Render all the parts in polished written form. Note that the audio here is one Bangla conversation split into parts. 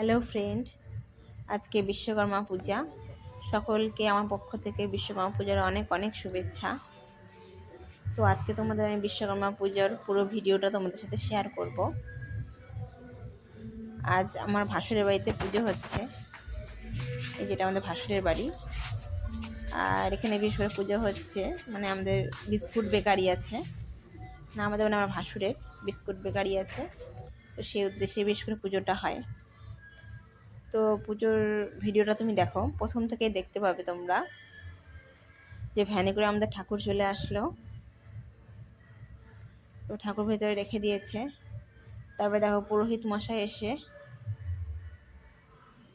হ্যালো ফ্রেন্ড, আজকে বিশ্বকর্মা পূজা। সকলকে আমার পক্ষ থেকে বিশ্বকর্মা পূজার অনেক অনেক শুভেচ্ছা। তো আজকে তোমাদের আমি বিশ্বকর্মা পূজার পুরো ভিডিওটা তোমাদের সাথে শেয়ার করব। আজ আমার ভাসুরের বাড়িতে পুজো হচ্ছে, এই যেটা আমাদের ভাসুরের বাড়ি। আর এখানে বিশেষ করে পুজো হচ্ছে, মানে আমাদের বিস্কুট বেকারি আছে, না আমাদের মানে আমার ভাসুরের বিস্কুট বেকারি আছে, তো সেই উদ্দেশ্যে বিশেষ করে পুজোটা হয়। তো পুজোর ভিডিওটা তুমি দেখো, প্রথম থেকে দেখতে পাবে তোমরা যে ভ্যানে করে আমাদের ঠাকুর চলে আসলো, তো ঠাকুর ভেতরে রেখে দিয়েছে। তারপরে দেখো পুরোহিত মশাই এসে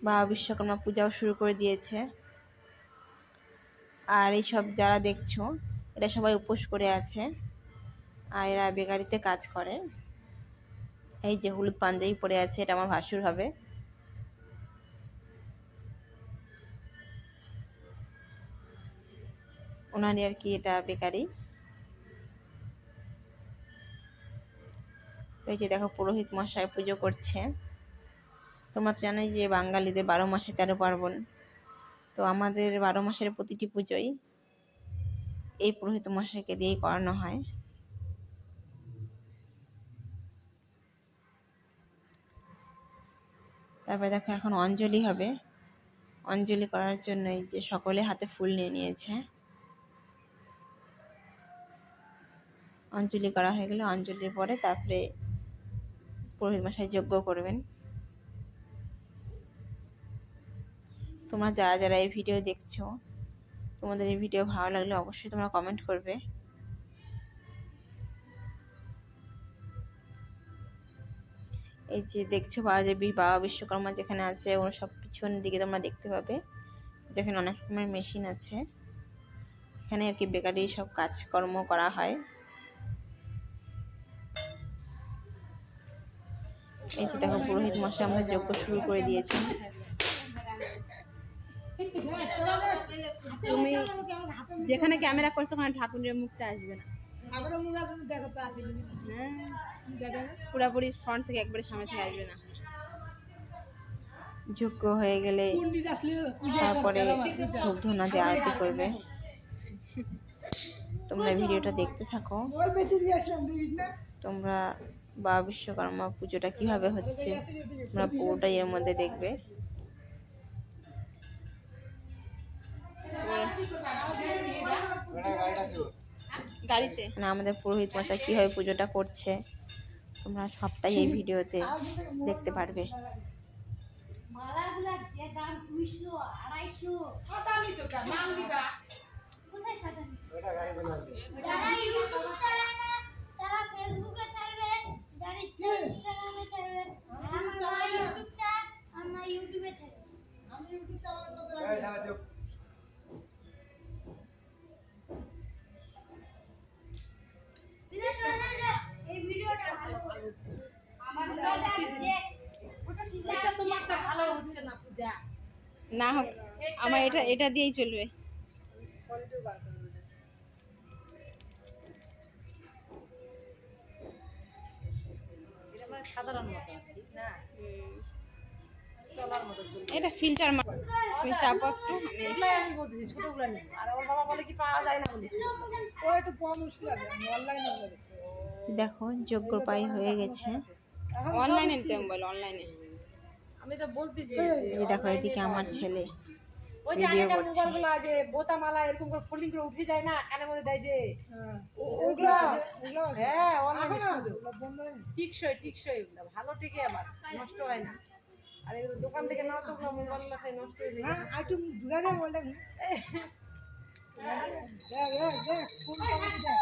বা বিশ্বকর্মা পূজাও শুরু করে দিয়েছে। আর এই সব যারা দেখছো এরা সবাই উপোস করে আছে, আর এরা বেকারিতে কাজ করে। এই যে হলুদ পাঞ্জাবি পরে আছে, এটা আমার ভাসুর হবে। ওনারই আর কি এটা বেকারি। এই যে দেখো পুরোহিত মশাই পুজো করছে। তোমরা তো জানোই যে বাঙালিদের 12 মাসে 13 পার্বণ, তো আমাদের 12 মাসের প্রতিটি পুজোই এই পুরোহিত মশাইকে দিয়েই করানো হয়। তারপরে দেখো এখন অঞ্জলি হবে। অঞ্জলি করার জন্য এই যে সকলে হাতে ফুল নিয়ে নিয়েছে। অঞ্জলি করা হয়ে গেলে অঞ্জলির পরে তারপরে পুরোহিত মশাই যজ্ঞ করবেন। তোমরা যারা যারা এই ভিডিও দেখছো, তোমাদের এই ভিডিও ভালো লাগলে অবশ্যই তোমরা কমেন্ট করবে। এই যে দেখছো বাবা বিশ্বকর্মা যেখানে আছে, ওর সব পিছনের দিকে তোমরা দেখতে পাবে যেখানে অনেক রকমের মেশিন আছে। এখানে আর কি বেকারি সব কাজকর্ম করা হয়। এই যে দেখো পুরোহিত মশাই আমাদের যজ্ঞ শুরু করে দিয়েছেন। তুমি যেখানে ক্যামেরা করছো ওখানে ঠাকুরের মুখটা আসবে না, পুরোপুরি ফ্রন্ট থেকে একবারে সামনে থেকে আসবে না। যজ্ঞ হয়ে গেলে তারপরে ধূপ ধুনা দিয়ে আরতি করবে। তোমরা ভিডিওটা দেখতে থাকো। তোমরা বাবা বিশ্বকর্মা পুজোটা কিভাবে হচ্ছে তোমরা পুরোটাই এর মধ্যে দেখবে। গাড়িতে না, আমাদের পুরোহিত মশাই কিভাবে পুজোটা করছে তোমরা সবটাই এই ভিডিওতে দেখতে পারবে। তারা ফেসবুকে ছাড়বে, যারা ইচ্ছা ইনস্টাগ্রামে ছাড়বে, আমার ইউটিউব চ্যানেল, আমার ইউটিউবে ছাড়বে। আমি ইউটিউব চ্যানেল এই ভিডিওটা ভালো, আমার যে ওটা কি তোমারটা ভালো হচ্ছে না পূজা না হোক, আমার এটা দিয়েই চলবে। সাধারণ মতো না, চলার মতো এটা ফিল্টার তুমি চাপো একটু। আমি বলতেছি ছোটগুলো নেই, আর আমার বাবা বলে কি পাওয়া যায় না বলেছি, ও একটু কম মুশকিল আছে, আমি অনলাইনে দেখো যজ্ঞ পাই হয়ে গেছে। অনলাইনে নিতে মোবাইল অনলাইনে। আমি তো বলতেছি এই দেখো এদিকে আমার ছেলে ওই যে আগেকার মোবাইলগুলো যে বোতামালা এরকম করে ফোল্ডিং করে উঠে যায় না, কানের মধ্যে দেয় যে ওগুলো, হ্যাঁ অনলাইনে টিকসই ওগুলো ভালো, টিকে আবার নষ্ট হয় না। আর এগুলো দোকান থেকে নাও তো ওগুলো মোবাইলগুলো খাই নষ্ট হয়ে যায়। আর একটু ঢুকা দেয় মোবাইলটা, দেখ ফোন দেখ।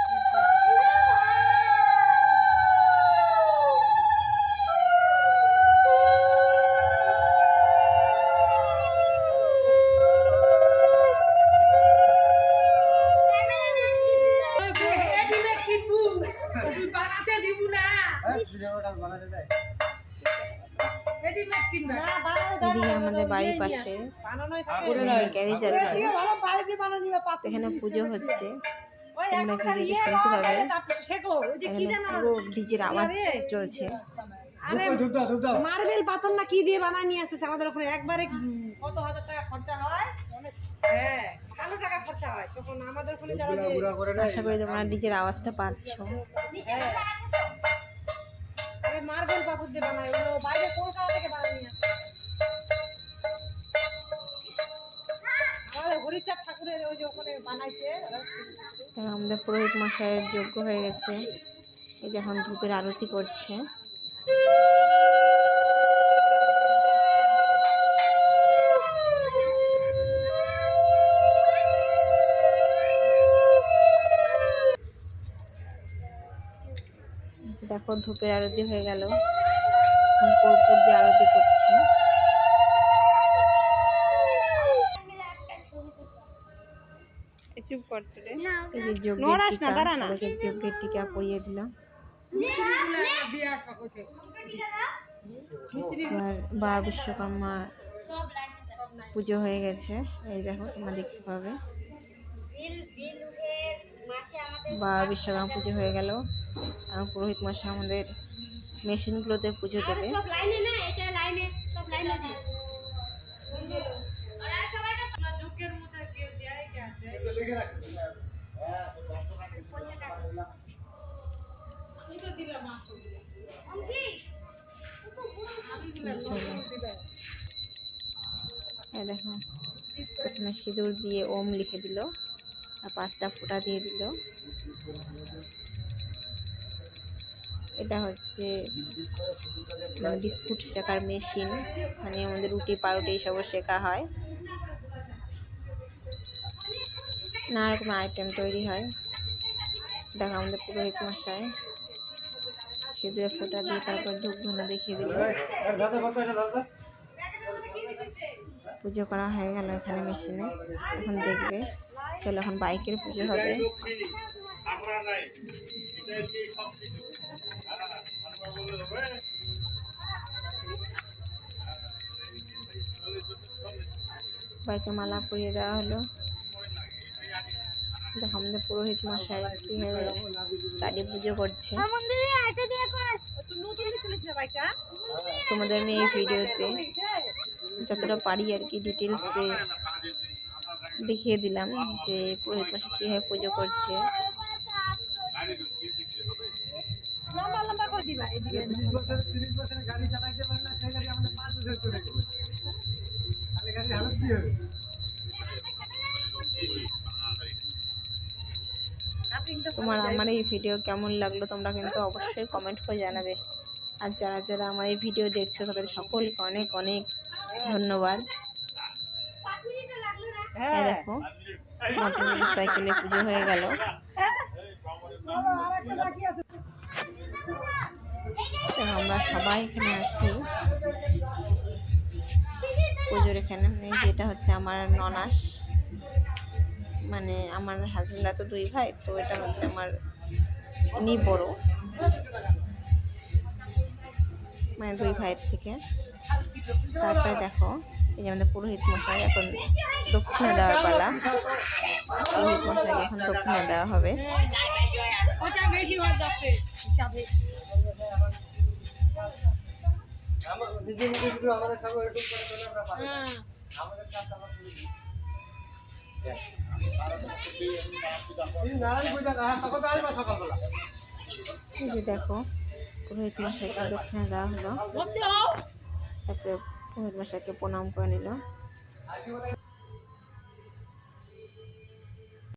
এদিকে আমাদের বাড়ির পাশে পুরনো গ্যারেজ আছে, এখানে পুজো হচ্ছে। তোমরা ভিডিওতে শুনতে পাবে, এখানে পুরো ডিজের আওয়াজ চলছে। আরে মার্বেল পাথর না কি দিয়ে বানায় নিয়ে আসতেছে আমাদের ওখানে, একবারে কত হাজার টাকা খরচা হয়, হ্যাঁ ভালো টাকা খরচা হয়। তখন আমাদের ওখানে যারা আশা করি তোমরা ডিজের আওয়াজটা পাচ্ছ। আরে মার্বেল পাথর দিয়ে বানায়, ওগুলো বাইরে কলকাতা থেকে বানায় নিয়ে আসে। আমাদের হরিচাঁদ ঠাকুরের ওই যে ওখানে বানাইছে। আমাদের পুরোহিত মশাইয়ের যজ্ঞ হয়ে গেছে, এই যে এখন ধূপের আরতি করছে। দেখো ধূপের আরতি হয়ে গেল, এখন কর্পূর দিয়ে আরতি করছে। চুপ করতে রে, এই যে যজ্ঞের টিকা, তাদেরকে যজ্ঞের টিকা পরিয়ে দিল। এবার বাবা বিশ্বকর্মা পুজো হয়ে গেছে, এই দেখো তোমরা দেখতে পাবে। বাবা বিশ্বকর্মা পুজো হয়ে গেল, আর পুরোহিত মশাই আমাদের মেশিনগুলোতে পুজো দেবে। দেখো প্রথমে সিঁদুর দিয়ে ওম লিখে দিল, আর 5টা ফোঁটা দিয়ে দিল। এটা হচ্ছে মানে বিস্কুট শেখার মেশিন, মানে আমাদের রুটি পাউরুটি এইসবও শেখা হয়, নানা রকম আইটেম তৈরি হয়। দেখো আমাদের পুরোহিত মশাই সিঁদুরের ফোঁটা দিয়ে তারপর ধূপ ধুনো দেখিয়ে দিল। পুজো করা হয়ে গেল এখানে মেশিনে, এখন দেখবে। চলো এখন বাইকের পুজো হবে। বাইকে মালা পরিয়ে দেওয়া হলো। দেখো আমাদের পুরোহিত মশাই কিভাবে গাড়ি পুজো করছে। তোমাদের আমি এই ভিডিওতে যতটা পারি আর কি ডিটেলসে দেখিয়ে দিলাম যে পুরোহিত মশাই কীভাবে পুজো করছে। লম্বা লম্বা করে দিবা, এদিকে 30 বছরের গাড়ি চালাইতে পারে না, সেই গাড়ি আমাদের 5 বছর চলে গেল। তাহলে গাড়ি হালত কি হবে? তোমার আমার এই ভিডিও কেমন লাগলো তোমরা কিন্তু অবশ্যই কমেন্ট করে জানাবে। আর যারা যারা আমার এই ভিডিও দেখছো তাদের সকলকে অনেক অনেক ধন্যবাদ। দেখো মোটর সাইকেলে পুজো হয়ে গেল। আমরা সবাই এখানে আছি পুজোর এখানে। যেটা হচ্ছে আমার ননাস, মানে আমার হাজবেন্ডরা তো 2 ভাই, তো এটা হচ্ছে আমার ইনি বড়, মানে 2 ভাইয়ের থেকে। তারপরে দেখো এই যে আমাদের পুরোহিত মশাই এখন দক্ষিণা দেওয়ার পালা। পুরোহিত মশাইকে এখন দক্ষিণা দেওয়া হবে। আমাদের সঙ্গে এরকম করে চলে আমরা পারি। আমাদের কাজ আমরা করি। এই যে দেখো পুরোহিত মশাইকে দক্ষিণা দেওয়া হলো, তারপরে পুরোহিত মশাইকে প্রণাম করে নিল।